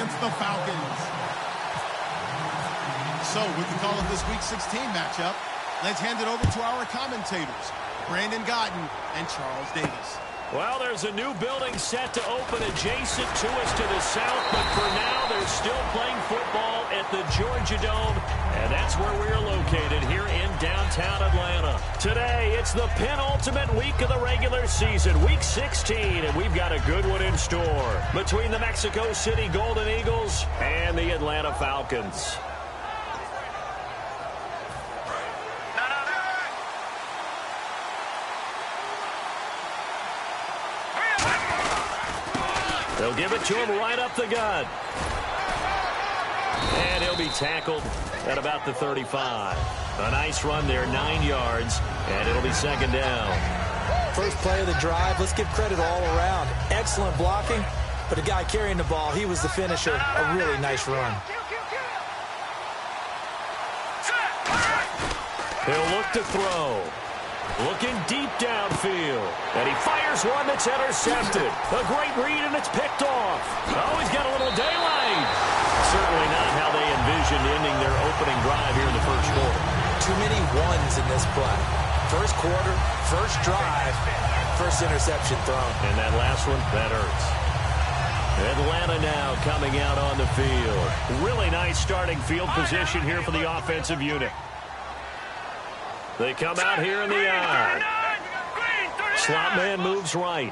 against the Falcons. So, with the call of this Week 16 matchup, let's hand it over to our commentators, Brandon Gotten and Charles Davis. Well, there's a new building set to open adjacent to us to the south, but for now, they're still playing football at the Georgia Dome, and that's where we're located here in downtown Atlanta. Today, it's the penultimate week of the regular season, Week 16, and we've got a good one in store between the Mexico City Golden Eagles and the Atlanta Falcons. They'll give it to him right up the gut. And he'll be tackled at about the 35. A nice run there, 9 yards, and it'll be second down. First play of the drive, let's give credit all around. Excellent blocking, but the guy carrying the ball, he was the finisher. A really nice run. He'll look to throw. Looking deep downfield. And he fires one that's intercepted. A great read, and it's picked off. Oh, he's got a little daylight. Certainly not how they envisioned ending their opening drive here in the first quarter. Too many ones in this play. First quarter, first drive, first interception thrown. And that last one, that hurts. Atlanta now coming out on the field. Really nice starting field position here for the offensive unit. They come out here in the eye. Slot man moves right.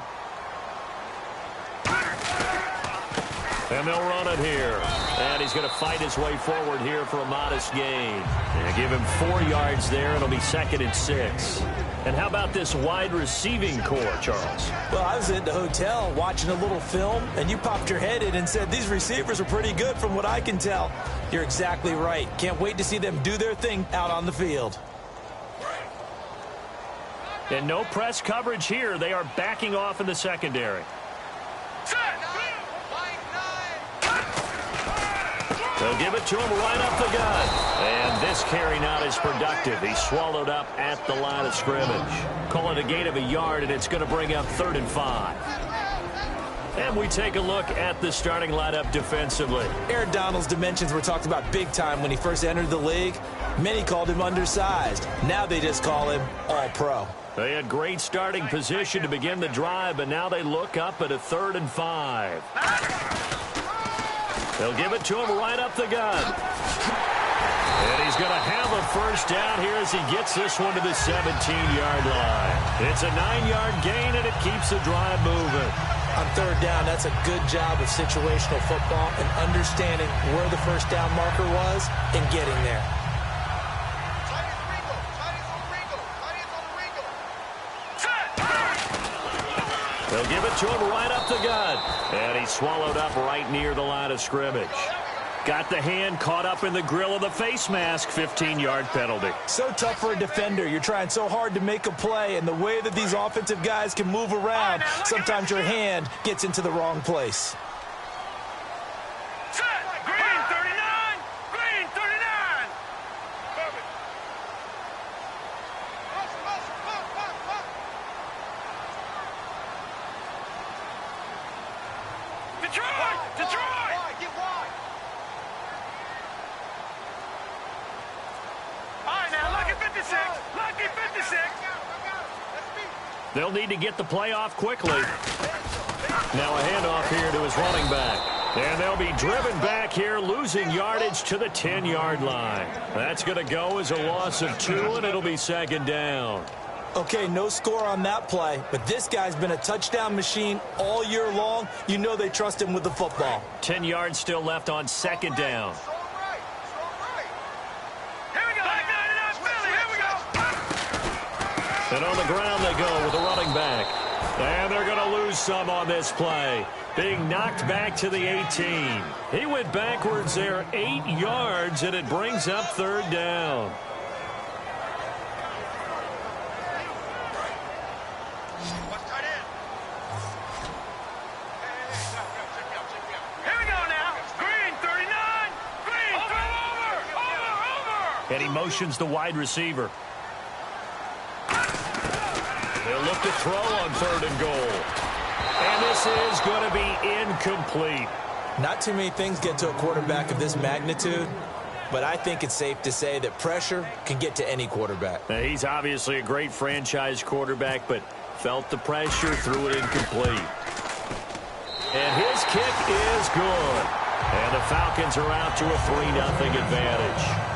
And they'll run it here. And he's going to fight his way forward here for a modest gain. They give him 4 yards there, and it'll be 2nd and 6. And how about this wide receiving core, Charles? Well, I was at the hotel watching a little film, and you popped your head in and said, these receivers are pretty good from what I can tell. You're exactly right. Can't wait to see them do their thing out on the field. And no press coverage here. They are backing off in the secondary. They'll give it to him right up the gut. And this carry not as productive. He's swallowed up at the line of scrimmage. Call it a gain of 1 yard, and it's going to bring up 3rd and 5. And we take a look at the starting lineup defensively. Aaron Donald's dimensions were talked about big time when he first entered the league. Many called him undersized. Now they just call him all-pro. They had great starting position to begin the drive, but now they look up at a 3rd and 5. They'll give it to him right up the gut. And he's going to have a first down here as he gets this one to the 17-yard line. It's a 9-yard gain, and it keeps the drive moving. On 3rd down, that's a good job of situational football and understanding where the first down marker was and getting there. They'll give it to him right up the gut. And he's swallowed up right near the line of scrimmage. Got the hand caught up in the grill of the face mask. 15-yard penalty. So tough for a defender. You're trying so hard to make a play, and the way that these offensive guys can move around, sometimes your hand gets into the wrong place. They'll need to get the play off quickly. Now a handoff here to his running back. And they'll be driven back here, losing yardage to the 10-yard line. That's going to go as a loss of 2, and it'll be 2nd down. Okay, no score on that play, but this guy's been a touchdown machine all year long. You know they trust him with the football. 10 yards still left on 2nd down. And on the ground they go with the running back. And they're going to lose some on this play. Being knocked back to the 18. He went backwards there 8 yards, and it brings up 3rd down. And he motions the wide receiver. They'll look to throw on 3rd and goal. And this is going to be incomplete. Not too many things get to a quarterback of this magnitude, but I think it's safe to say that pressure can get to any quarterback. Now, he's obviously a great franchise quarterback, but felt the pressure, threw it incomplete. And his kick is good. And the Falcons are out to a 3-0 advantage.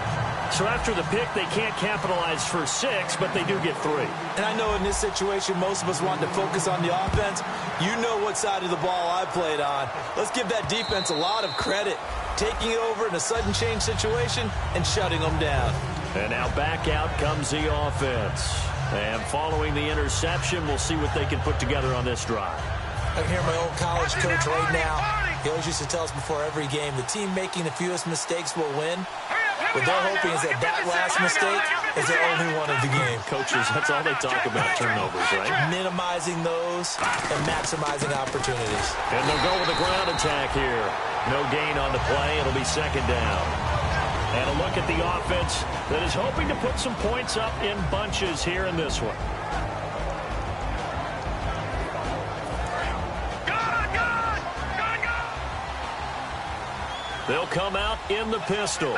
So after the pick, they can't capitalize for 6, but they do get 3. And I know in this situation, most of us want to focus on the offense. You know what side of the ball I played on. Let's give that defense a lot of credit, taking it over in a sudden change situation and shutting them down. And now back out comes the offense. And following the interception, we'll see what they can put together on this drive. I can hear my old college coach right now. He always used to tell us before every game, the team making the fewest mistakes will win. What they're hoping is that last mistake is their only one of the game. Coaches, that's all they talk about, turnovers, right? Minimizing those and maximizing opportunities. And they'll go with a ground attack here. No gain on the play. It'll be 2nd down. And a look at the offense that is hoping to put some points up in bunches here in this one. They'll come out in the pistol.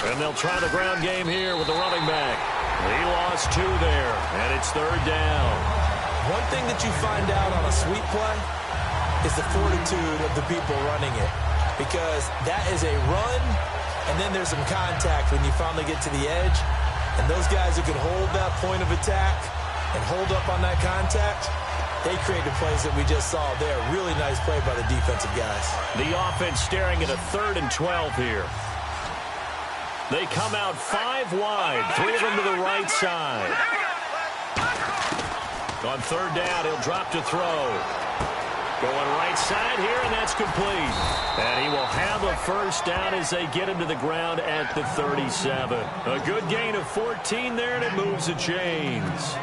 And they'll try the ground game here with the running back. He lost 2 there, and it's 3rd down. One thing that you find out on a sweep play is the fortitude of the people running it. Because that is a run, and then there's some contact when you finally get to the edge. And those guys who can hold that point of attack and hold up on that contact, they create the plays that we just saw there. Really nice play by the defensive guys. The offense staring at a 3rd and 12 here. They come out 5 wide, 3 of them to the right side. On 3rd down, he'll drop to throw. Going right side here, and that's complete. And he will have a 1st down as they get him to the ground at the 37. A good gain of 14 there, and it moves the chains.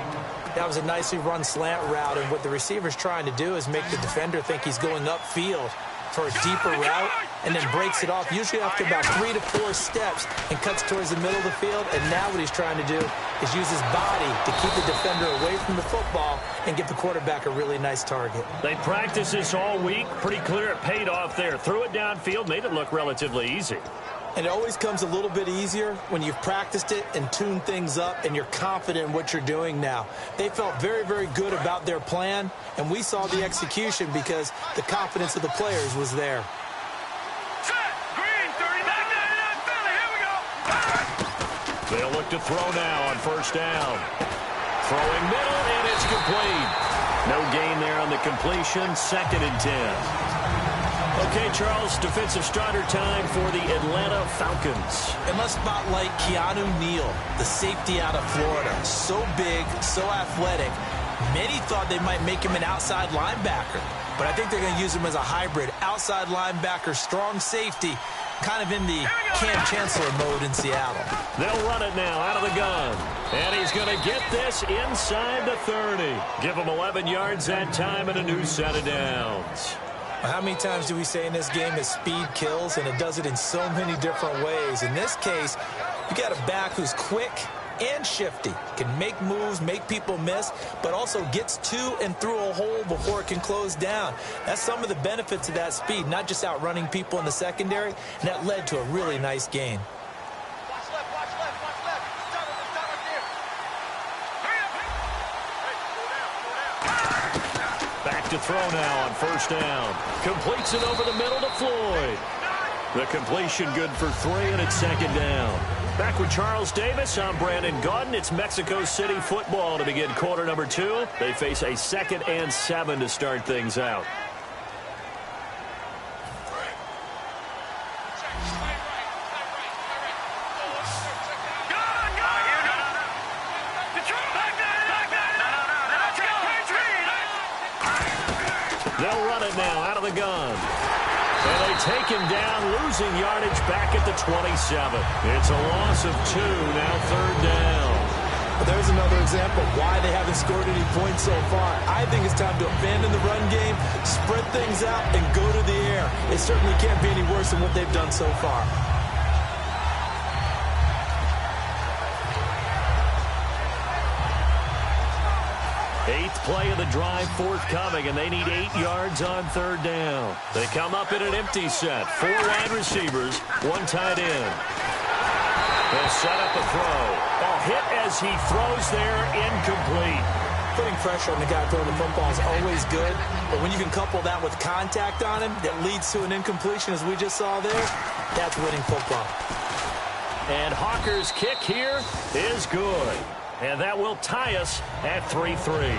That was a nicely run slant route, and what the receiver's trying to do is make the defender think he's going upfield for a deeper route, and then breaks it off, usually after about 3 to 4 steps, and cuts towards the middle of the field. And now what he's trying to do is use his body to keep the defender away from the football and give the quarterback a really nice target. They practiced this all week. Pretty clear it paid off there. Threw it downfield, made it look relatively easy. And it always comes a little bit easier when you've practiced it and tuned things up and you're confident in what you're doing now. They felt very, very good about their plan, and we saw the execution because the confidence of the players was there. They'll look to throw now on 1st down. Throwing middle, and it's complete. No gain there on the completion. 2nd and 10. Okay, Charles, defensive starter time for the Atlanta Falcons. And let's spotlight Keanu Neal, the safety out of Florida. So big, so athletic. Many thought they might make him an outside linebacker, but I think they're going to use him as a hybrid. Outside linebacker, strong safety, kind of in the Cam Chancellor mode in Seattle. They'll run it now out of the gun. And he's going to get this inside the 30. Give him 11 yards that time and a new set of downs. How many times do we say in this game that speed kills, and it does it in so many different ways? In this case, you got a back who's quick and shifty, can make moves, make people miss, but also gets to and through a hole before it can close down. That's some of the benefits of that speed, not just outrunning people in the secondary, and that led to a really nice gain. To throw now on 1st down. Completes it over the middle to Floyd. The completion good for 3, and it's 2nd down. Back with Charles Davis, I'm Brandon Gaudin. It's Mexico City football to begin quarter number 2. They face a 2nd and 7 to start things out. They'll run it now out of the gun. And they take him down, losing yardage back at the 27. It's a loss of 2, now 3rd down. But there's another example of why they haven't scored any points so far. I think it's time to abandon the run game, spread things out, and go to the air. It certainly can't be any worse than what they've done so far. 8th play of the drive forthcoming, and they need 8 yards on 3rd down. They come up in an empty set. 4 wide receivers, 1 tight end. They'll set up a throw. Hit as he throws there, incomplete. Putting pressure on the guy throwing the football is always good, but when you can couple that with contact on him that leads to an incompletion, as we just saw there, that's winning football. And Hawker's kick here is good. And that will tie us at 3-3.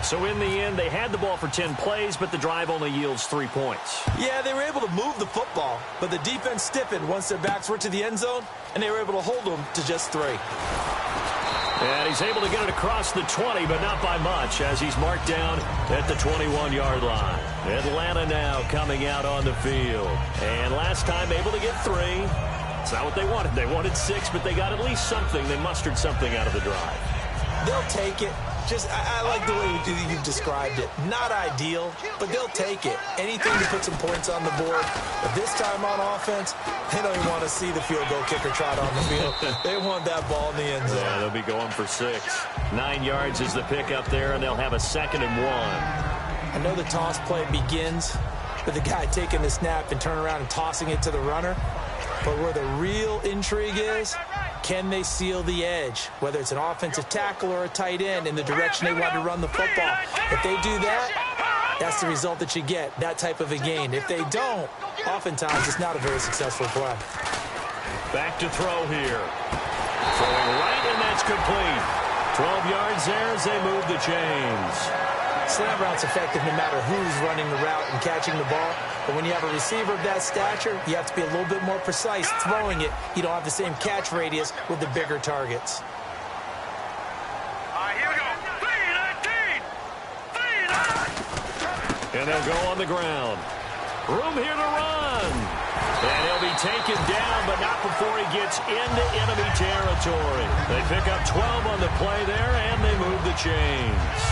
So in the end, they had the ball for 10 plays, but the drive only yields 3 points. Yeah, they were able to move the football, but the defense stiffened once their backs were to the end zone, and they were able to hold them to just 3. And he's able to get it across the 20, but not by much, as he's marked down at the 21-yard line. Atlanta now coming out on the field. And last time able to get 3. It's not what they wanted. They wanted 6, but they got at least something. They mustered something out of the drive. They'll take it. I like the way you've described it. Not ideal, but they'll take it. Anything to put some points on the board. But this time on offense, they don't even want to see the field goal kicker trot on the field. They want that ball in the end zone. Yeah, they'll be going for 6. 9 yards is the pick up there, and they'll have a 2nd and 1. I know the toss play begins with the guy taking the snap and turning around and tossing it to the runner. But where the real intrigue is, can they seal the edge, whether it's an offensive tackle or a tight end, in the direction they want to run the football? If they do that, that's the result that you get, that type of a gain. If they don't, oftentimes it's not a very successful play. Back to throw here. Throwing right, and that's complete. 12 yards there as they move the chains. Slant route's effective no matter who's running the route and catching the ball. But when you have a receiver of that stature, you have to be a little bit more precise throwing it. You don't have the same catch radius with the bigger targets. All right, here we go. 3-19. And they'll go on the ground. Room here to run. And he'll be taken down, but not before he gets into enemy territory. They pick up 12 on the play there, and they move the chains.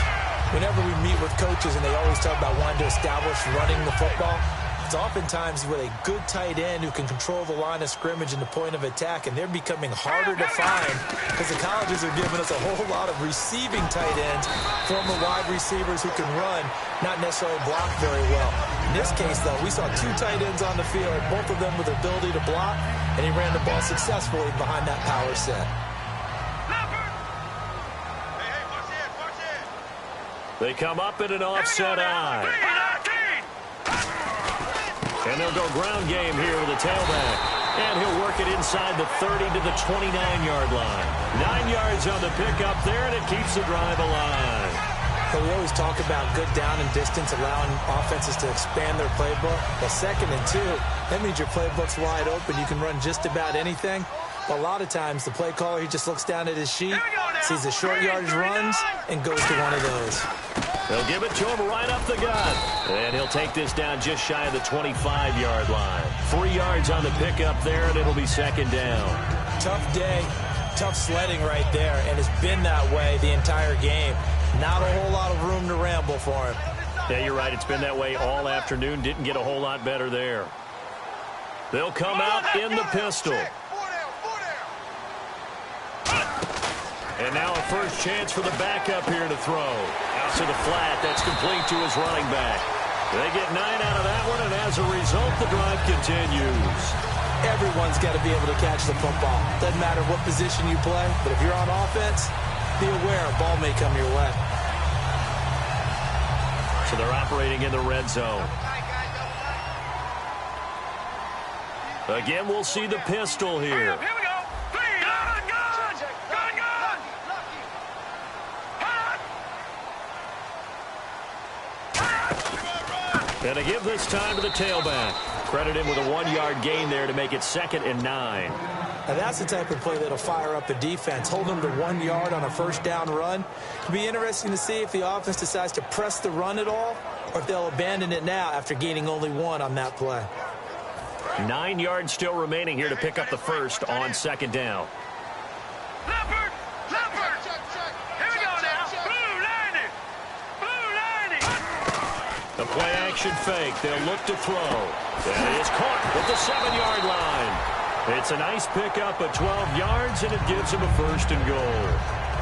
Whenever we meet with coaches and they always talk about wanting to establish running the football, it's oftentimes with a good tight end who can control the line of scrimmage and the point of attack, and they're becoming harder to find because the colleges are giving us a whole lot of receiving tight ends, former wide receivers who can run, not necessarily block very well. In this case, though, we saw 2 tight ends on the field, both of them with the ability to block, and he ran the ball successfully behind that power set. They come up in an offset eye. And they'll go ground game here with a tailback. And he'll work it inside the 30 to the 29-yard line. 9 yards on the pickup there, and it keeps the drive alive. So we always talk about good down and distance, allowing offenses to expand their playbook. Well, 2nd and 2, that means your playbook's wide open. You can run just about anything. But a lot of times, the play caller, he just looks down at his sheet, sees the short yardage runs, and goes to one of those. They'll give it to him right up the gut. And he'll take this down just shy of the 25-yard line. 3 yards on the pickup there, and it'll be 2nd down. Tough day, tough sledding right there, and it's been that way the entire game. Not a whole lot of room to ramble for him. Yeah, you're right. It's been that way all afternoon. Didn't get a whole lot better there. They'll come out in the pistol. And now a first chance for the backup here to throw. Out to the flat. That's complete to his running back. They get 9 out of that one, and as a result, the drive continues. Everyone's got to be able to catch the football. Doesn't matter what position you play, but if you're on offense, be aware a ball may come your way. So they're operating in the red zone. Again, we'll see the pistol here. Here we go. And they give this time to the tailback. Credit him with a 1-yard gain there to make it 2nd and 9. Now that's the type of play that'll fire up a defense. Hold them to 1 yard on a first down run. It'll be interesting to see if the offense decides to press the run at all, or if they'll abandon it now after gaining only 1 on that play. 9 yards still remaining here to pick up the first on 2nd down. Leopard! Leopard! Here we go now. Blue 90! Blue 90! The play action fake. They'll look to throw. And he is caught at the 7-yard line. It's a nice pickup of 12 yards, and it gives him a 1st and goal.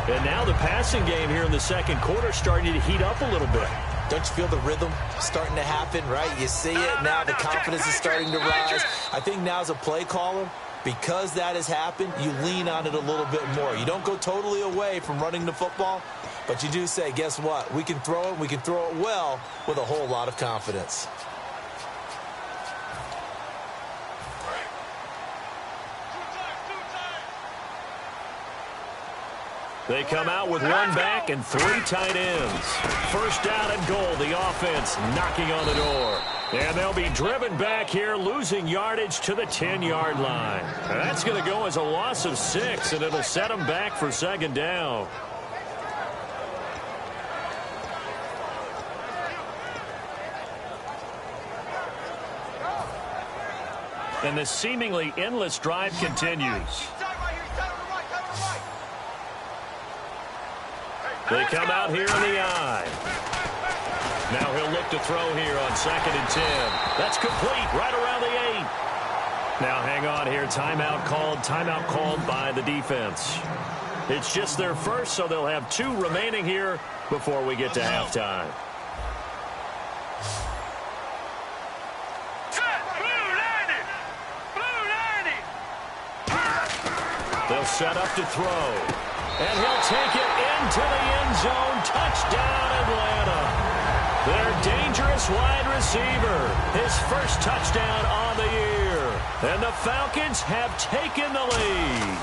And now the passing game here in the second quarter starting to heat up a little bit. Don't you feel the rhythm starting to happen, right? You see it now. The confidence is starting to rise. I think now as a play caller, because that has happened, you lean on it a little bit more. You don't go totally away from running the football, but you do say, guess what? We can throw it. We can throw it well with a whole lot of confidence. They come out with one back and 3 tight ends. First down and goal, the offense knocking on the door. And they'll be driven back here, losing yardage to the 10-yard line. And that's going to go as a loss of 6, and it'll set them back for second down. And the seemingly endless drive continues. They come out here in the I. Now he'll look to throw here on 2nd and 10. That's complete right around the 8. Now hang on here. Timeout called by the defense. It's just their first, so they'll have 2 remaining here before we get to halftime. They'll set up to throw. And he'll take it into the end zone. Touchdown, Atlanta. Their dangerous wide receiver. His first touchdown on the year. And the Falcons have taken the lead.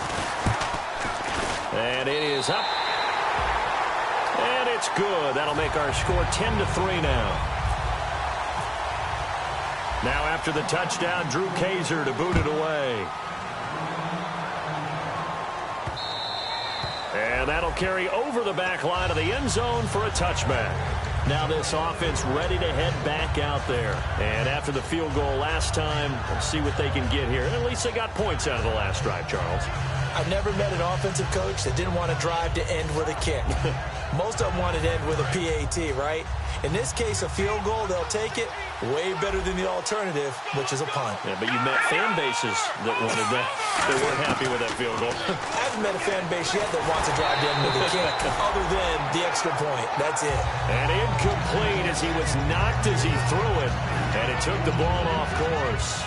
And it is up. And it's good. That'll make our score 10-3 now. Now after the touchdown, Drew Kaiser to boot it away. And that'll carry over the back line of the end zone for a touchback. Now this offense ready to head back out there. And after the field goal last time, we'll see what they can get here. And at least they got points out of the last drive, Charles. I've never met an offensive coach that didn't want to drive to end with a kick. Most of them wanted to end with a PAT, right? In this case, a field goal, they'll take it. Way better than the alternative, which is a punt. Yeah, but you met fan bases that wanted that. They weren't happy with that field goal. I haven't met a fan base yet that wants to drive to end with a kick, other than the extra point. That's it. And incomplete as he was knocked as he threw it. And it took the ball off course.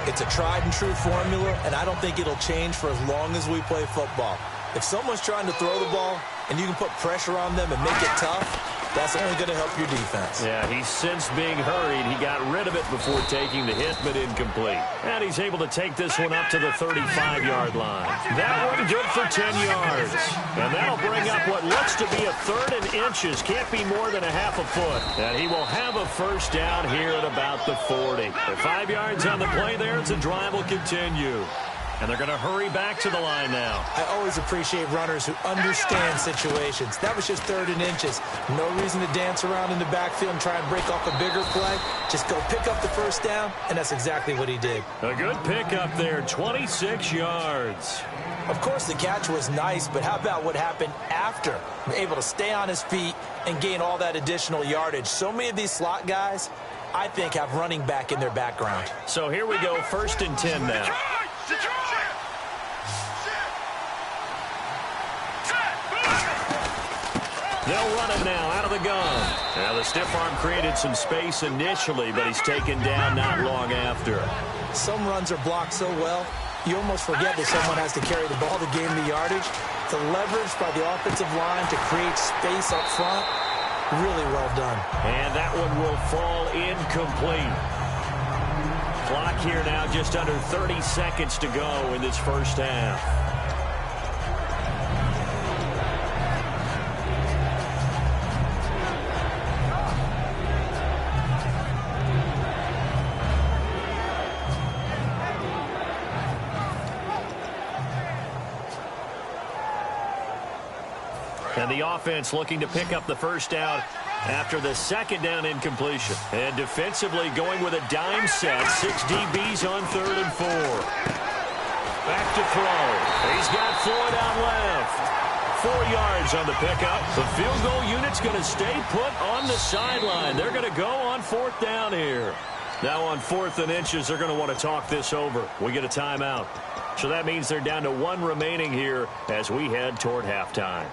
It's a tried-and-true formula, and I don't think it'll change for as long as we play football. If someone's trying to throw the ball and you can put pressure on them and make it tough, that's only going to help your defense. Yeah, he's since being hurried. He got rid of it before taking the hit, but incomplete. And he's able to take this one up to the 35-yard line. That one good for 10 yards. And that'll bring up what looks to be a 3rd and inches. Can't be more than a half a foot. And he will have a first down here at about the 40. With 5 yards on the play there, the drive will continue. And they're going to hurry back to the line now. I always appreciate runners who understand situations. That was just 3rd and inches. No reason to dance around in the backfield and try and break off a bigger play. Just go pick up the first down, and that's exactly what he did. A good pickup there, 26 yards. Of course, the catch was nice, but how about what happened after? Able to stay on his feet and gain all that additional yardage. So many of these slot guys, I think, have running back in their background. So here we go, 1st and 10 now. They'll run it now out of the gun. Now the stiff arm created some space initially, but he's taken down not long after. Some runs are blocked so well, you almost forget that someone has to carry the ball to gain the yardage. The leverage by the offensive line to create space up front, really well done. And that one will fall incomplete. Clock here now just under 30 seconds to go in this first half. And the offense looking to pick up the first down after the 2nd down incompletion. And defensively going with a dime set. 6 DBs on 3rd and 4. Back to throw. He's got Floyd out left. 4 yards on the pickup. The field goal unit's going to stay put on the sideline. They're going to go on 4th down here. Now on 4th and inches, they're going to want to talk this over. We get a timeout. So that means they're down to 1 remaining here as we head toward halftime.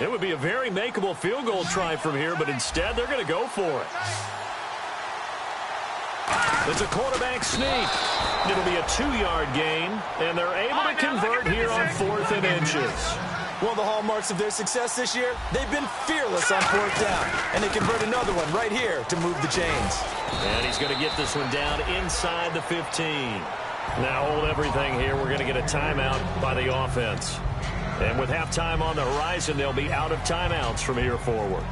It would be a very makeable field goal try from here, but instead they're going to go for it. It's a quarterback sneak. It'll be a 2-yard gain, and they're able to convert here on 4th and inches. One of the hallmarks of their success this year, they've been fearless on 4th down, and they convert another one right here to move the chains. And he's going to get this one down inside the 15. Now hold everything here. We're going to get a timeout by the offense. And with halftime on the horizon, they'll be out of timeouts from here forward.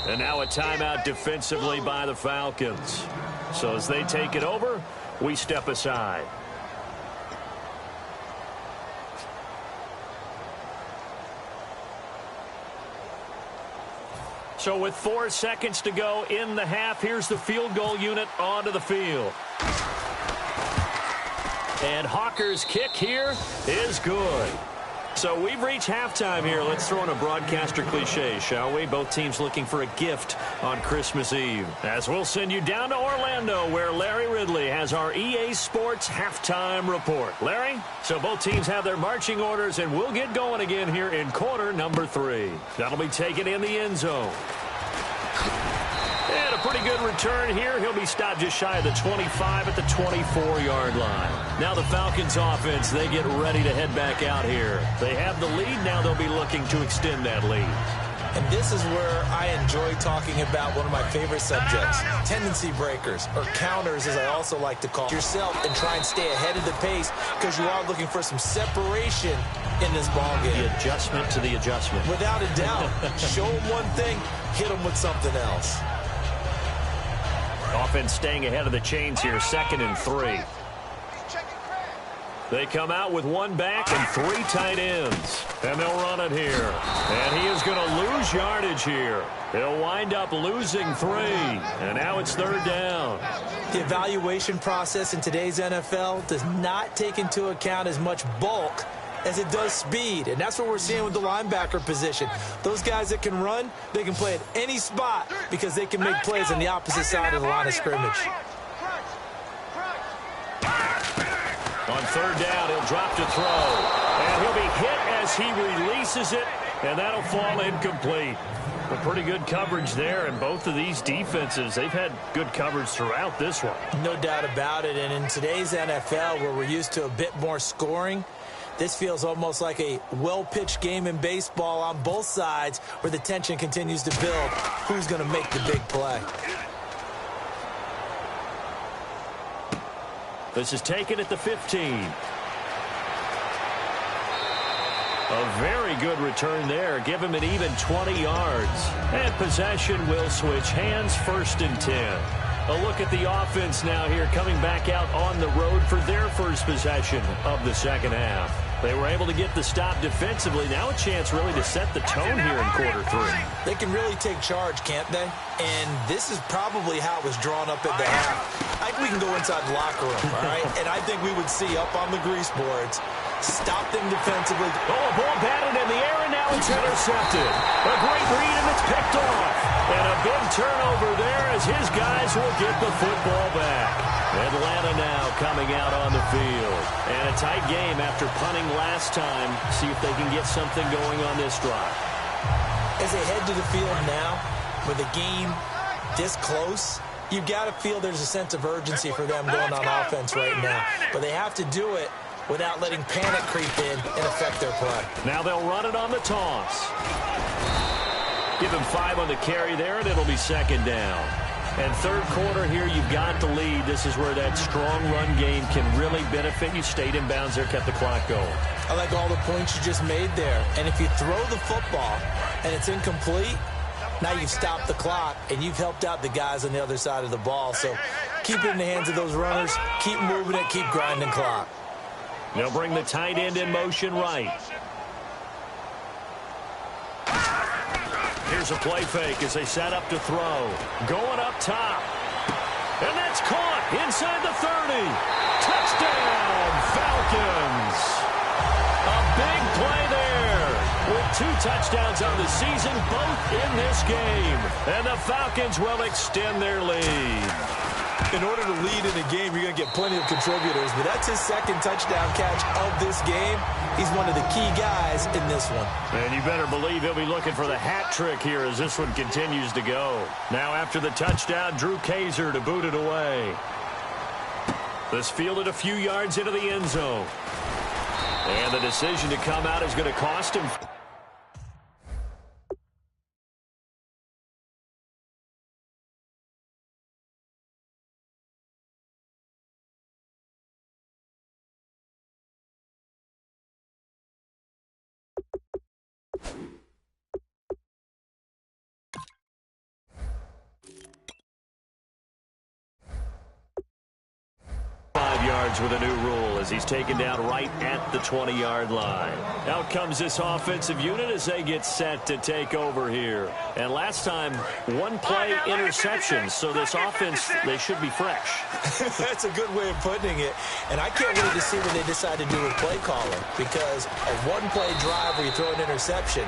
And now a timeout defensively by the Falcons. So as they take it over, we step aside. So with 4 seconds to go in the half, here's the field goal unit onto the field. And Hawker's kick here is good. So we've reached halftime here. Let's throw in a broadcaster cliche, shall we? Both teams looking for a gift on Christmas Eve. As we'll send you down to Orlando, where Larry Ridley has our EA Sports halftime report. Larry? So both teams have their marching orders, and we'll get going again here in quarter number 3. That'll be taken in the end zone. And a pretty good return here. He'll be stopped just shy of the 25 at the 24-yard line. Now the Falcons offense, they get ready to head back out here. They have the lead. Now they'll be looking to extend that lead. And this is where I enjoy talking about one of my favorite subjects, tendency breakers, or counters, as I also like to call yourself, and try and stay ahead of the pace because you are looking for some separation in this ballgame. The adjustment to the adjustment. Without a doubt. Show them one thing, hit them with something else. Offense staying ahead of the chains here, 2nd and 3. They come out with 1 back and 3 tight ends. And they'll run it here. And he is going to lose yardage here. He'll wind up losing 3. And now it's 3rd down. The evaluation process in today's NFL does not take into account as much bulk as it does speed. And that's what we're seeing with the linebacker position. Those guys that can run, they can play at any spot because they can make plays on the opposite side of the line of scrimmage. On 3rd down, he'll drop to throw. And he'll be hit as he releases it, and that'll fall incomplete. A pretty good coverage there, and both of these defenses, they've had good coverage throughout this one. No doubt about it, and in today's NFL, where we're used to a bit more scoring, this feels almost like a well-pitched game in baseball on both sides where the tension continues to build. Who's going to make the big play? This is taken at the 15. A very good return there. Give him an even 20 yards. And possession will switch hands, 1st and 10. A look at the offense now here, coming back out on the road for their first possession of the 2nd half. They were able to get the stop defensively. Now a chance really to set the tone here in quarter 3. They can really take charge, can't they? And this is probably how it was drawn up at the half. I think we can go inside the locker room, all right? And I think we would see up on the grease boards, stop them defensively. Oh, a ball batted in the air, and now it's intercepted. A great read, and it's picked off. And a big turnover there as his guys will get the football back. Atlanta now coming out on the field. And a tight game after punting last time. See if they can get something going on this drive. As they head to the field now, with a game this close, you've got to feel there's a sense of urgency for them going on offense right now. But they have to do it without letting panic creep in and affect their play. Now they'll run it on the toss. Give him 5 on the carry there, and it'll be 2nd down. And 3rd quarter here, you've got the lead. This is where that strong run game can really benefit you. Stayed in bounds there, kept the clock going. I like all the points you just made there. And if you throw the football and it's incomplete, now you've stopped the clock and you've helped out the guys on the other side of the ball. So keep it in the hands of those runners. Keep moving it. Keep grinding clock. They'll bring the tight end in motion right. Here's a play fake as they set up to throw. Going up top. And that's caught inside the 30. Touchdown, Falcons. A big play there with 2 touchdowns on the season, both in this game. And the Falcons will extend their lead. In order to lead in a game, you're going to get plenty of contributors, but that's his second touchdown catch of this game. He's one of the key guys in this one. And you better believe he'll be looking for the hat trick here as this one continues to go. Now after the touchdown, Drew Kaiser to boot it away. This fielded a few yards into the end zone. And the decision to come out is going to cost him. With a new rule as he's taken down right at the 20-yard line. Out comes this offensive unit as they get set to take over here. And last time, 1 play interception, so this offense, they should be fresh. That's a good way of putting it. And I can't wait to see what they decide to do with play calling, because a 1-play drive where you throw an interception,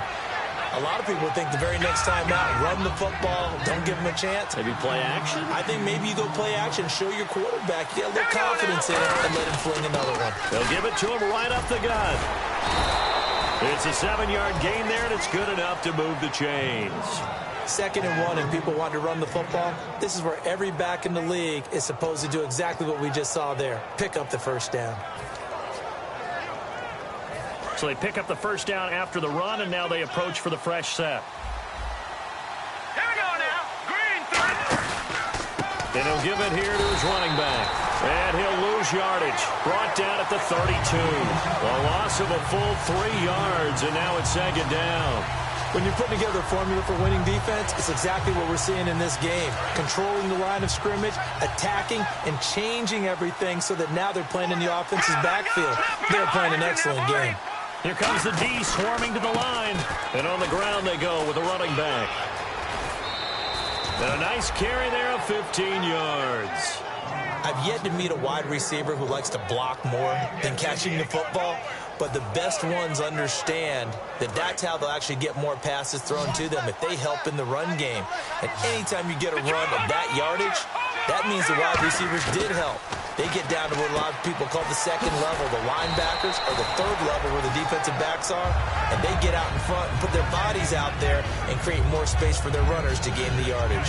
a lot of people think the very next time out, run the football, don't give them a chance. Maybe play action? I think maybe you go play action, show your quarterback, get a little confidence in him, and let him fling another one. They'll give it to him right up the gut. It's a 7-yard gain there, and it's good enough to move the chains. 2nd and 1, and people want to run the football. This is where every back in the league is supposed to do exactly what we just saw there, pick up the first down. So they pick up the first down after the run, and now they approach for the fresh set. Here we go now. Green 3. And he'll give it here to his running back. And he'll lose yardage. Brought down at the 32. A loss of a full 3 yards, and now it's 2nd down. When you're putting together a formula for winning defense, it's exactly what we're seeing in this game. Controlling the line of scrimmage, attacking, and changing everything so that now they're playing in the offense's backfield. They're playing an excellent game. Here comes the D swarming to the line. And on the ground they go with a running back. And a nice carry there of 15 yards. I've yet to meet a wide receiver who likes to block more than catching the football. But the best ones understand that that's how they'll actually get more passes thrown to them if they help in the run game. And anytime you get a run of that yardage, that means the wide receivers did help. They get down to what a lot of people call the 2nd level, the linebackers, or the 3rd level where the defensive backs are, and they get out in front and put their bodies out there and create more space for their runners to gain the yardage.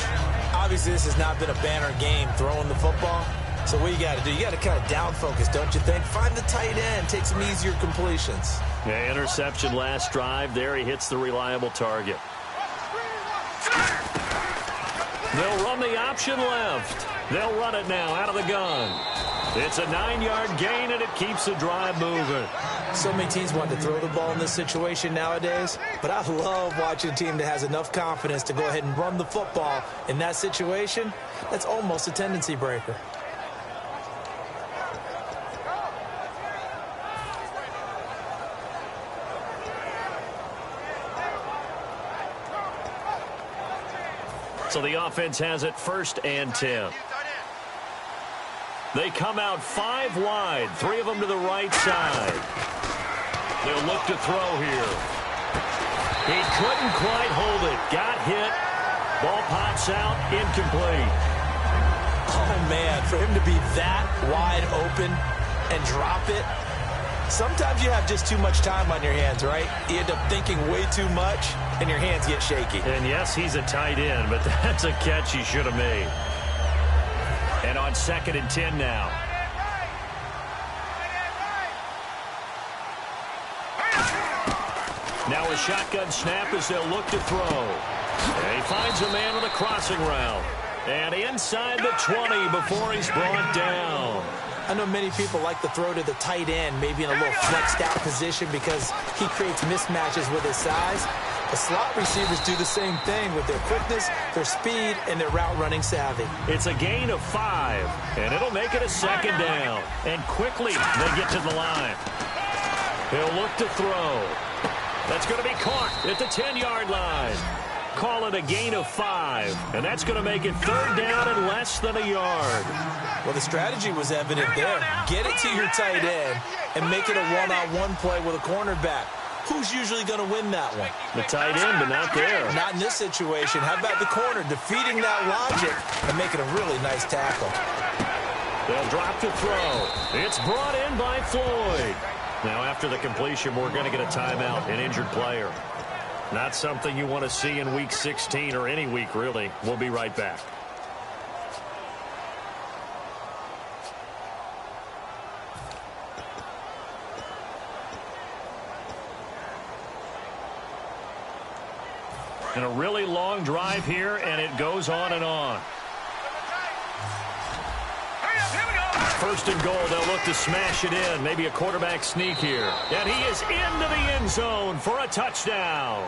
Obviously, this has not been a banner game throwing the football. So what you got to do, you got to kind of down focus, don't you think? Find the tight end, take some easier completions. Yeah, interception last drive. There he hits the reliable target. They'll run the option left. They'll run it now out of the gun. It's a 9-yard gain, and it keeps the drive moving. So many teams want to throw the ball in this situation nowadays, but I love watching a team that has enough confidence to go ahead and run the football in that situation. That's almost a tendency breaker. So the offense has it 1st and 10. They come out 5 wide, 3 of them to the right side. They'll look to throw here. He couldn't quite hold it. Got hit. Ball pops out, incomplete. Oh, man, for him to be that wide open and drop it. Sometimes you have just too much time on your hands, right? You end up thinking way too much, and your hands get shaky. And yes, he's a tight end, but that's a catch he should have made. And on 2nd and 10 now. Now a shotgun snap as they'll look to throw. And he finds a man with a crossing route. And inside the 20 before he's brought down. I know many people like to throw to the tight end, maybe in a little flexed out position because he creates mismatches with his size. The slot receivers do the same thing with their quickness, their speed, and their route running savvy. It's a gain of 5, and it'll make it a 2nd down. And quickly they get to the line. He'll look to throw. That's going to be caught at the 10-yard line. Call it a gain of 5, and that's going to make it 3rd down and less than a yard. Well, the strategy was evident there. Get it to your tight end and make it a one-on-one play with a cornerback. who's usually going to win that one? The tight end, but not there. Not in this situation. How about the corner defeating that logic and making a really nice tackle? They'll drop to throw. It's brought in by Floyd. Now, after the completion, we're going to get a timeout, an injured player. Not something you want to see in Week 16 or any week, really. We'll be right back. And a really long drive here, and it goes on and on. First and goal, they'll look to smash it in. Maybe a quarterback sneak here. And he is into the end zone for a touchdown.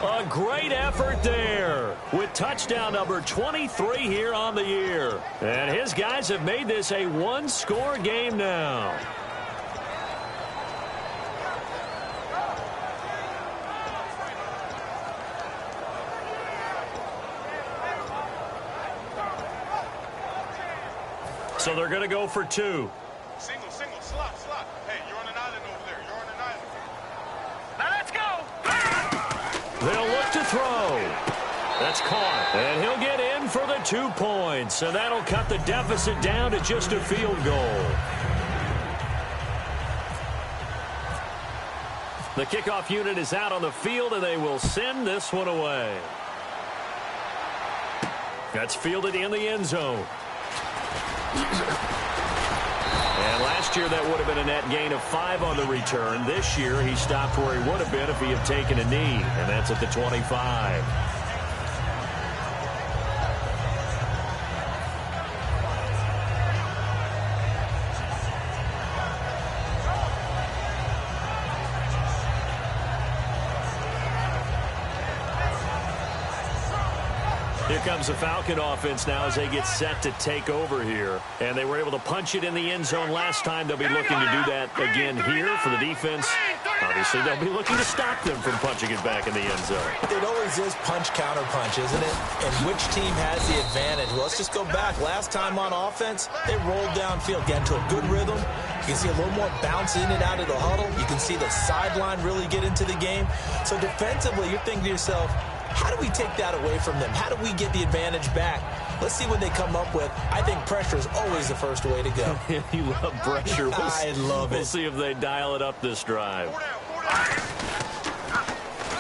A great effort there with touchdown number 23 here on the year. And his guys have made this a one-score game now. So they're going to go for two. Single, slot. Hey, you're on an island over there. You're on an island. Now let's go. They'll look to throw. That's caught. And he'll get in for the 2 points. And that'll cut the deficit down to just a field goal. The kickoff unit is out on the field, and they will send this one away. That's fielded in the end zone. And last year, that would have been a net gain of 5 on the return. This year, he stopped where he would have been if he had taken a knee, and that's at the 25. Here comes the Falcon offense now as they get set to take over here. And they were able to punch it in the end zone last time. They'll be looking to do that again here for the defense. Obviously, they'll be looking to stop them from punching it back in the end zone. It always is punch-counter-punch, isn't it? And which team has the advantage? Well, let's just go back. Last time on offense, they rolled downfield, get into a good rhythm. You can see a little more bounce in and out of the huddle. You can see the sideline really get into the game. So defensively, you're thinking to yourself, how do we take that away from them? How do we get the advantage back? Let's see what they come up with. I think pressure is always the first way to go. You love pressure. I love it. We'll see if they dial it up this drive.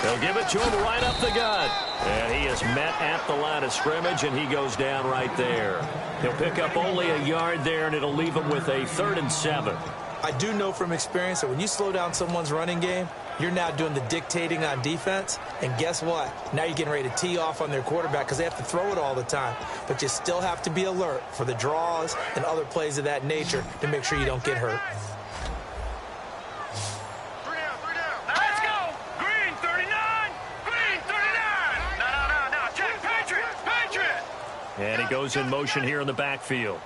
They'll give it to him right up the gut. And he is met at the line of scrimmage, and he goes down right there. He'll pick up only a yard there, and it'll leave him with a 3rd and 7. I do know from experience that when you slow down someone's running game, you're now doing the dictating on defense. And guess what? Now you're getting ready to tee off on their quarterback because they have to throw it all the time. But you still have to be alert for the draws and other plays of that nature to make sure you don't get hurt. 3 down. Now let's go. Green 39. Green 39. No. Check. Patriot. And he goes in motion here in the backfield.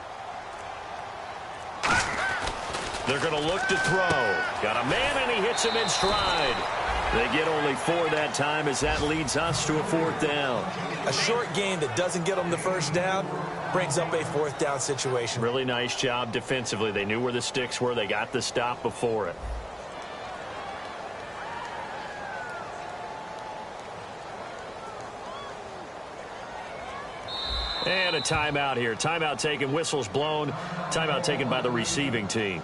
They're going to look to throw. Got a man, and he hits him in stride. They get only 4 that time as that leads us to a 4th down. A short game that doesn't get them the first down brings up a 4th down situation. Really nice job defensively. They knew where the sticks were. They got the stop before it. And a timeout here. Timeout taken, whistles blown. Timeout taken by the receiving team.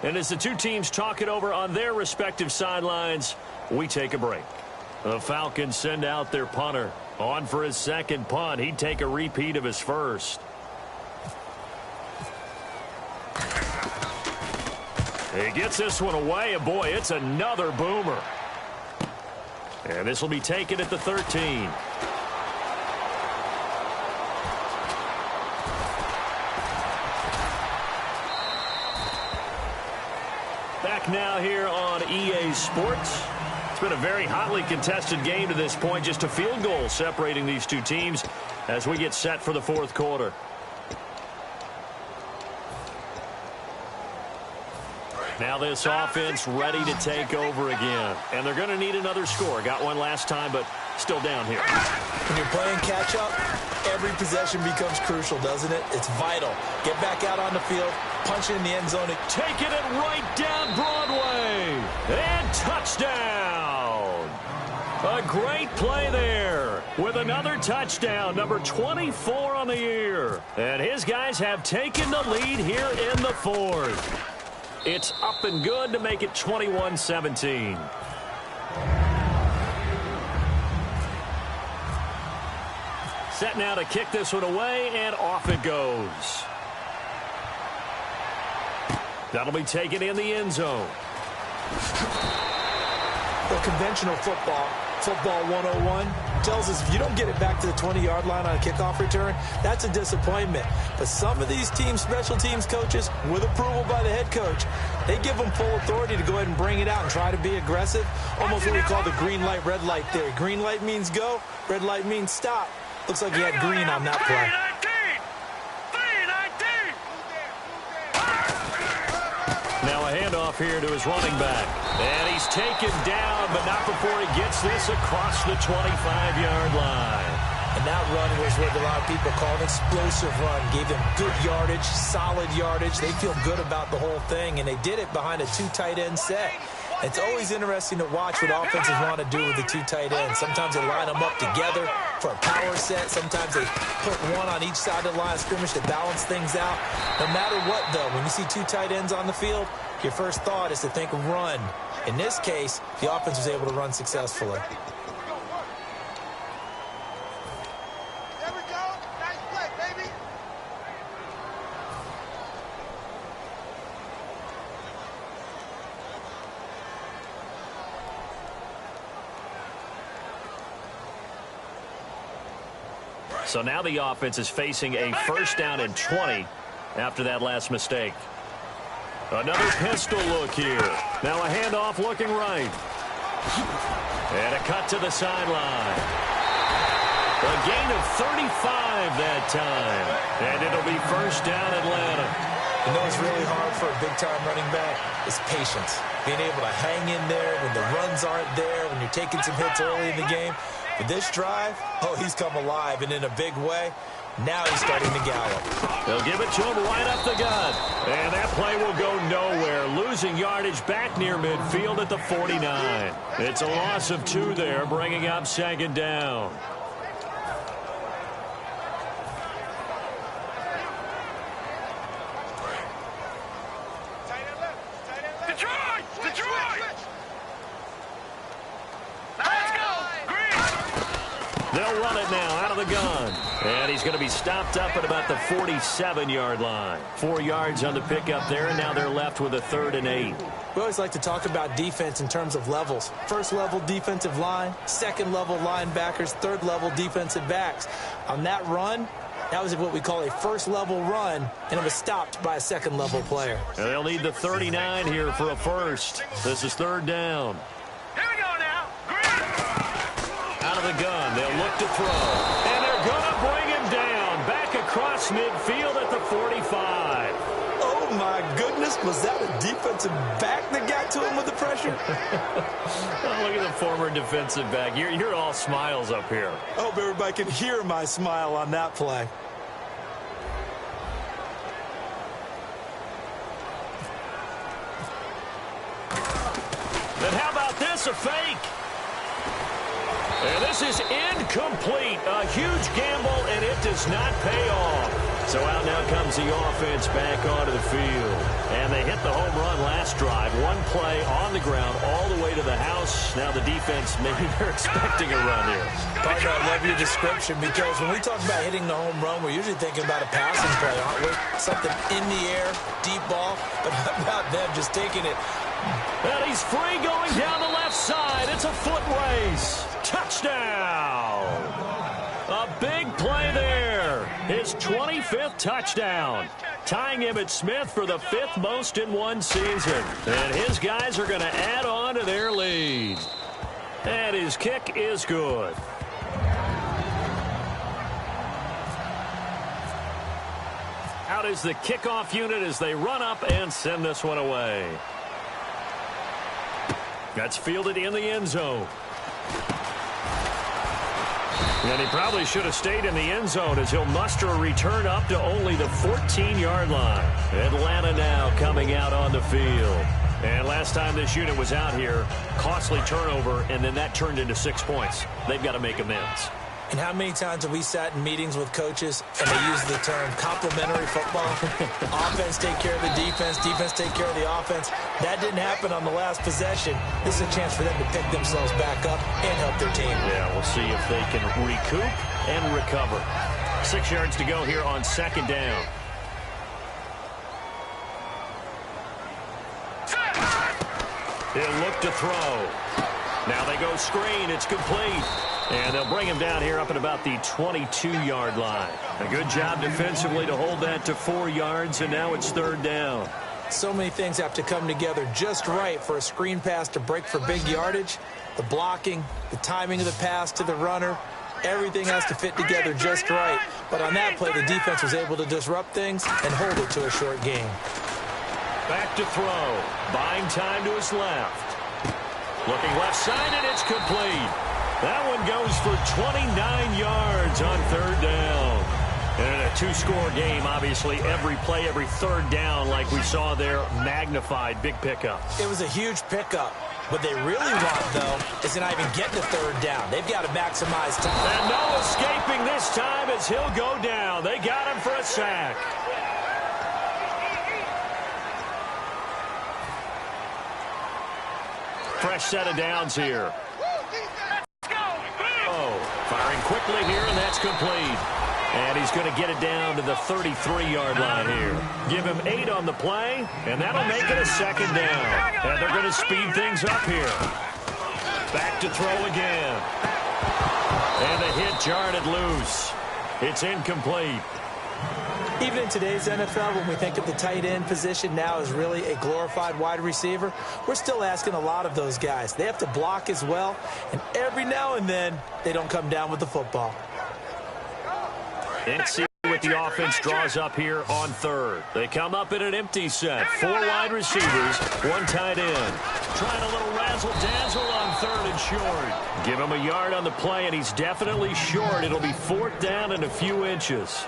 And as the two teams talk it over on their respective sidelines, we take a break. The Falcons send out their punter. On for his second punt. He'd take a repeat of his first. He gets this one away, and boy, it's another boomer. And this will be taken at the 13. Back now here on EA Sports. It's been a very hotly contested game to this point. Just a field goal separating these two teams as we get set for the 4th quarter. Now this offense ready to take over again. And they're going to need another score. Got one last time, but still down here. When you're playing catch-up, every possession becomes crucial, doesn't it? It's vital. Get back out on the field, punch it in the end zone. Taking it right down Broadway. And touchdown. A great play there with another touchdown, number 24 on the year. And his guys have taken the lead here in the fourth. It's up and good to make it 21-17. Set now to kick this one away, and off it goes. That'll be taken in the end zone. Well, conventional football 101, tells us if you don't get it back to the 20-yard line on a kickoff return, that's a disappointment. But some of these teams, special teams coaches, with approval by the head coach, they give them full authority to go ahead and bring it out and try to be aggressive. Almost what we call the green light, red light theory. Green light means go, red light means stop. Looks like he had green on that play. Now a handoff here to his running back. And he's taken down, but not before he gets this across the 25-yard line. And that run was what a lot of people call an explosive run. Gave them good yardage, solid yardage. They feel good about the whole thing, and they did it behind a two tight end set. It's always interesting to watch what offenses want to do with the two tight ends. Sometimes they line them up together for a power set. Sometimes they put one on each side of the line of scrimmage to balance things out. No matter what, though, when you see two tight ends on the field, your first thought is to think run. In this case, the offense was able to run successfully. There we go. Nice play, baby. So now the offense is facing a first down and 20 after that last mistake. Another pistol look here. Now a handoff looking right. And a cut to the sideline. A gain of 35 that time. And it'll be first down Atlanta. You know what's really hard for a big-time running back is patience. Being able to hang in there when the runs aren't there, when you're taking some hits early in the game. But this drive, oh, he's come alive and in a big way. Now he's starting to gallop. They'll give it to him right up the gut. And that play will go nowhere. Losing yardage back near midfield at the 49. It's a loss of 2 there, bringing up second down. They'll run it now out of the gun. And he's going to be stopped up at about the 47-yard line. 4 yards on the pickup there, and now they're left with a 3rd and 8. We always like to talk about defense in terms of levels. First level defensive line, second level linebackers, third level defensive backs. On that run, that was what we call a first level run, and it was stopped by a second level player. And they'll need the 39 here for a first. This is 3rd down. Here we go now. Out of the gun, they'll look to throw. And they're going to bring him down. Back across midfield at the 45. Oh, my goodness. Was that a defensive back that got to him with the pressure? Oh, look at the former defensive back. You're all smiles up here. I hope everybody can hear my smile on that play. And how about this, a fake? And this is incomplete. A huge gamble, and it does not pay off. So out now comes the offense back onto the field. And they hit the home run last drive. One play on the ground all the way to the house. Now the defense, maybe they're expecting a run here. Partner, I love your description because when we talk about hitting the home run, we're usually thinking about a passing play, aren't we? Something in the air, deep ball. But how about them just taking it? And he's free going down the left side. It's a foot race. Touchdown. A big play there. His 25th touchdown. Tying him at Smith for the 5th most in one season. And his guys are going to add on to their lead. And his kick is good. Out is the kickoff unit as they run up and send this one away. That's fielded in the end zone. And he probably should have stayed in the end zone as he'll muster a return up to only the 14-yard line. Atlanta now coming out on the field. And last time this unit was out here, costly turnover, and then that turned into 6 points. They've got to make amends. And how many times have we sat in meetings with coaches and they use the term complementary football? Offense take care of the defense, defense take care of the offense. That didn't happen on the last possession. This is a chance for them to pick themselves back up and help their team. Yeah, we'll see if they can recoup and recover. 6 yards to go here on 2nd down. He'll look to throw. Now they go screen. It's complete. And they'll bring him down here up at about the 22-yard line. A good job defensively to hold that to 4 yards, and now it's 3rd down. So many things have to come together just right for a screen pass to break for big yardage. The blocking, the timing of the pass to the runner, everything has to fit together just right. But on that play, the defense was able to disrupt things and hold it to a short gain. Back to throw. Buying time to his left. Looking left side, and it's complete. That one goes for 29 yards on 3rd down. And a 2-score game, obviously, every play, every 3rd down, like we saw there, magnified, big pickup. It was a huge pickup. What they really want, though, is to not even get to 3rd down. They've got to maximize time. And no escaping this time as he'll go down. They got him for a sack. Fresh set of downs here. Firing quickly here, and that's complete. And he's going to get it down to the 33-yard line here. Give him 8 on the play, and that'll make it a 2nd down. And they're going to speed things up here. Back to throw again. And the hit jarred it loose. It's incomplete. Even in today's NFL, when we think of the tight end position now as really a glorified wide receiver, we're still asking a lot of those guys. They have to block as well, and every now and then, they don't come down with the football. Let's see what the offense draws up here on 3rd. They come up in an empty set. 4 wide receivers, 1 tight end. Trying a little razzle-dazzle on 3rd and short. Give him a yard on the play, and he's definitely short. It'll be 4th down and a few inches.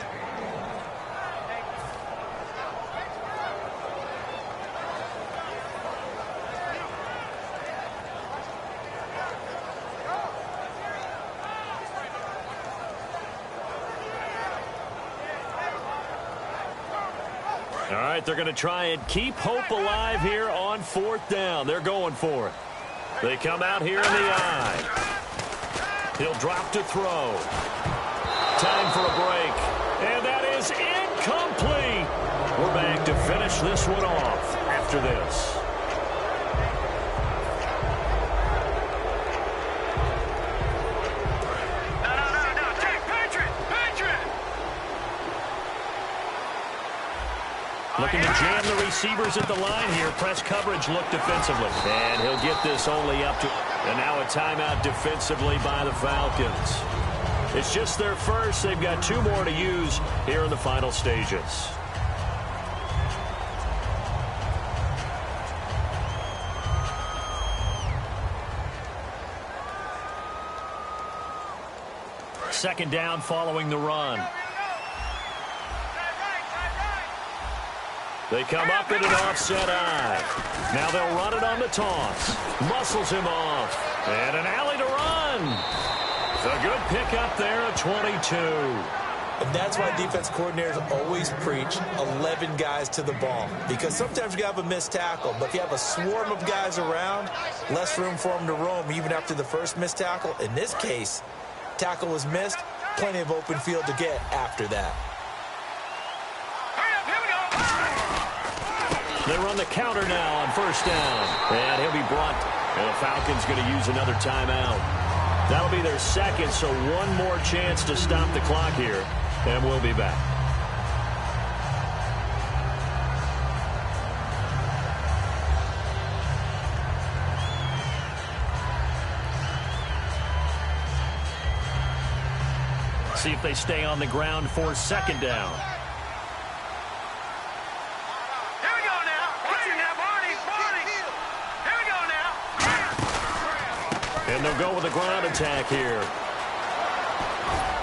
All right, they're going to try and keep hope alive here on 4th down. They're going for it. They come out here in the eye. He'll drop to throw. Time for a break. And that is incomplete. We're back to finish this one off after this. Looking to jam the receivers at the line here. Press coverage look defensively. And he'll get this only up to... And now a timeout defensively by the Falcons. It's just their first. They've got 2 more to use here in the final stages. Second down following the run. They come up in an offset eye. Now they'll run it on the toss. Muscles him off. And an alley to run. A good pickup there at 22. And that's why defense coordinators always preach 11 guys to the ball. Because sometimes you have a missed tackle, but if you have a swarm of guys around, less room for them to roam even after the first missed tackle. In this case, tackle was missed, plenty of open field to get after that. They run the counter now on 1st down. And he'll be brought. And the Falcons going to use another timeout. That'll be their 2nd, so 1 more chance to stop the clock here. And we'll be back. See if they stay on the ground for 2nd down. And they'll go with a ground attack here.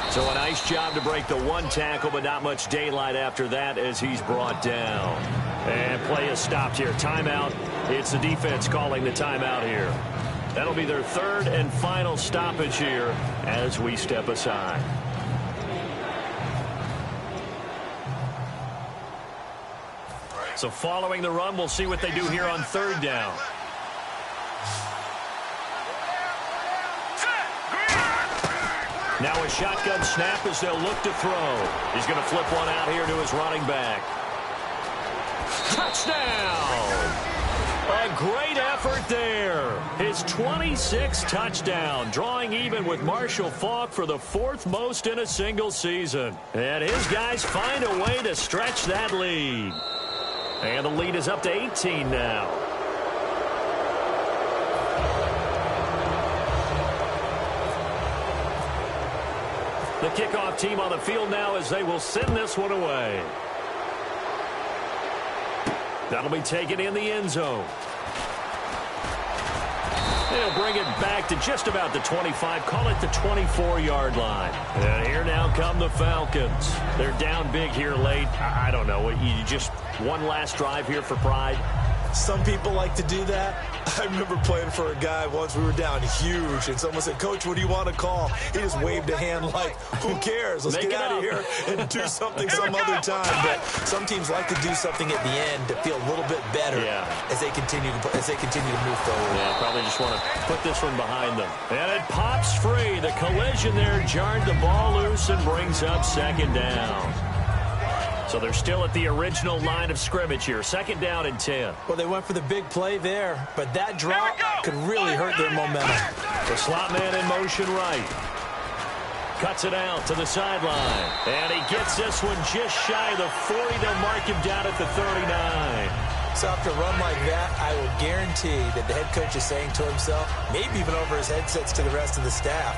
So a nice job to break the 1 tackle, but not much daylight after that as he's brought down. And play is stopped here. Timeout It's the defense calling the timeout here. That'll be their third and final stoppage here as we step aside. So following the run, we'll see what they do here on third down. Now a shotgun snap as they'll look to throw. He's going to flip one out here to his running back. Touchdown! A great effort there. His 26th touchdown, drawing even with Marshall Faulk for the 4th most in a single season. And his guys find a way to stretch that lead. And the lead is up to 18 now. The kickoff team on the field now as they will send this one away. That'll be taken in the end zone. They'll bring it back to just about the 25, call it the 24-yard line. And here now come the Falcons. They're down big here late. I don't know. You just one last drive here for pride? Some people like to do that. I remember playing for a guy once. We were down huge, and someone said, "Coach, what do you want to call?" He just waved a hand like, who cares? Let's get out of here and do something some other time. But some teams like to do something at the end to feel a little bit better as they continue to move forward. Yeah, probably just want to put this one behind them. And it pops free. The collision there jarred the ball loose and brings up second down. So they're still at the original line of scrimmage here. Second down and 10. Well, they went for the big play there, but that drop could really hurt their momentum. The slot man in motion right. Cuts it out to the sideline. And he gets this one just shy of the 40. They'll mark him down at the 39. So after a run like that, I will guarantee that the head coach is saying to himself, maybe even over his headsets to the rest of the staff,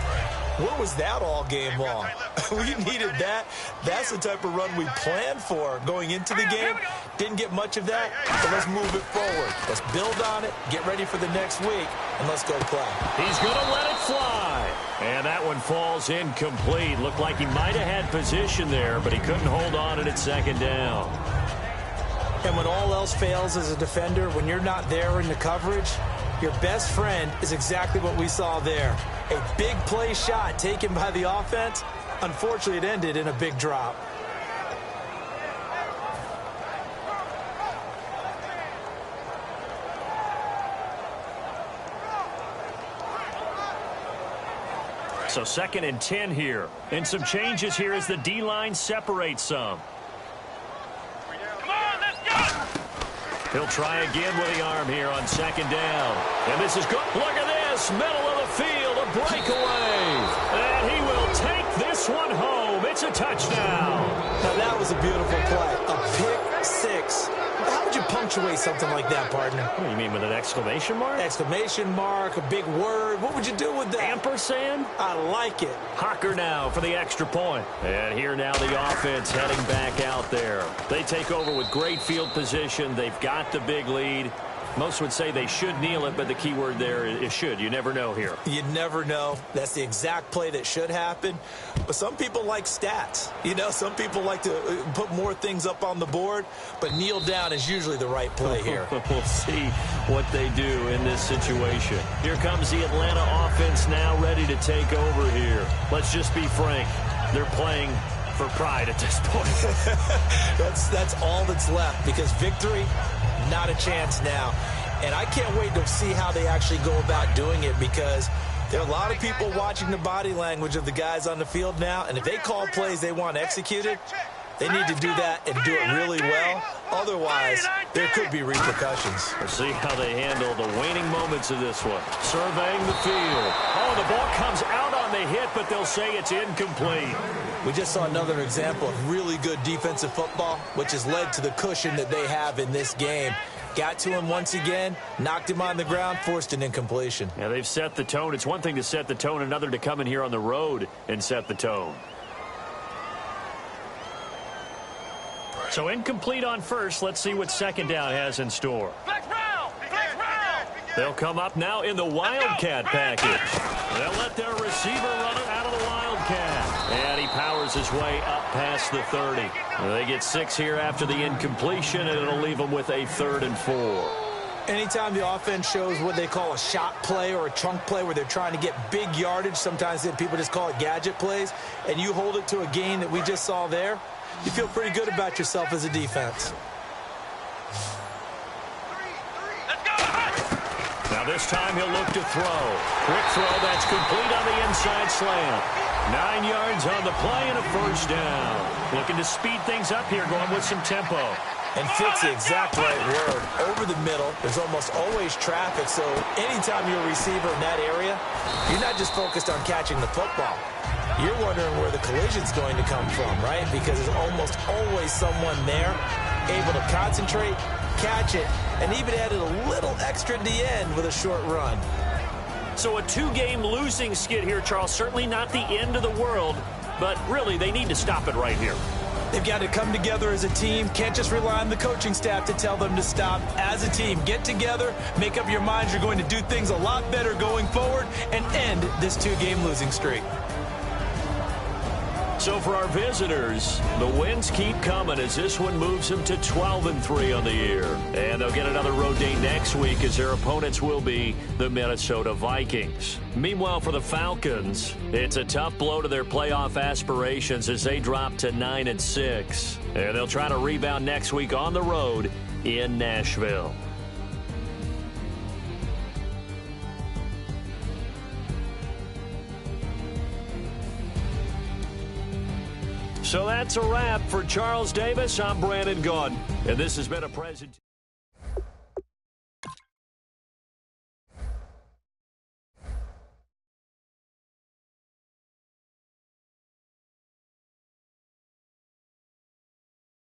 where was that all game long? We needed that. That's the type of run we planned for going into the game. Didn't get much of that, but let's move it forward. Let's build on it, get ready for the next week, and let's go play. He's going to let it fly. And that one falls incomplete. Looked like he might have had position there, but he couldn't hold on at second down. And when all else fails as a defender, when you're not there in the coverage, your best friend is exactly what we saw there. A big play shot taken by the offense. Unfortunately, it ended in a big drop. So second and 10 here. And some changes here as the D-line separates some. He'll try again with the arm here on second down. And this is good. Look at this. Middle of the field. A breakaway. And he will take this one home. It's a touchdown. Now, that was a beautiful play. A pick six. How would you punctuate something like that, partner? What do you mean, with an exclamation mark? Exclamation mark, a big word. What would you do with that? Ampersand? I like it. Hocker now for the extra point. And here now the offense heading back out there. They take over with great field position. They've got the big lead. Most would say they should kneel it, but the key word there is should. You never know here. You never know. That's the exact play that should happen. But some people like stats. You know, some people like to put more things up on the board, but kneel down is usually the right play here. We'll see what they do in this situation. Here comes the Atlanta offense now ready to take over here. Let's just be frank. They're playing for pride at this point. That's all that's left, because victory, not a chance now. And I can't wait to see how they actually go about doing it, because there are a lot of people watching the body language of the guys on the field now, and if they call plays they want executed, they need to do that and do it really well. Otherwise, there could be repercussions. We'll see how they handle the waning moments of this one. Surveying the field. Oh, the ball comes out on the hit, but they'll say it's incomplete. We just saw another example of really good defensive football, which has led to the cushion that they have in this game. Got to him once again, knocked him on the ground, forced an incompletion. Yeah, they've set the tone. It's one thing to set the tone, another to come in here on the road and set the tone. So incomplete on first. Let's see what second down has in store. They'll come up now in the Wildcat package. They'll let their receiver run it out of the Wildcat. And he powers his way up past the 30. They get 6 here after the incompletion, and it'll leave them with a 3rd and 4. Anytime the offense shows what they call a shot play or a trunk play where they're trying to get big yardage, sometimes people just call it gadget plays, and you hold it to a gain that we just saw there, you feel pretty good about yourself as a defense. Now this time he'll look to throw. Quick throw that's complete on the inside slant. 9 yards on the play and a first down. Looking to speed things up here, going with some tempo. And fits the exact right word. Over the middle, there's almost always traffic, so anytime you're a receiver in that area, you're not just focused on catching the football. You're wondering where the collision's going to come from, right? Because there's almost always someone there able to concentrate, catch it, and even added a little extra at the end with a short run. So a 2-game losing skid here, Charles. Certainly not the end of the world, but really they need to stop it right here. They've got to come together as a team. Can't just rely on the coaching staff to tell them to stop. As a team, get together, make up your minds you're going to do things a lot better going forward, and end this 2-game losing streak. So for our visitors, the wins keep coming as this one moves them to 12-3 on the year. And they'll get another road day next week as their opponents will be the Minnesota Vikings. Meanwhile, for the Falcons, it's a tough blow to their playoff aspirations as they drop to 9-6. And they'll try to rebound next week on the road in Nashville. So that's a wrap for Charles Davis. I'm Brandon Gaudin, and this has been a presentation.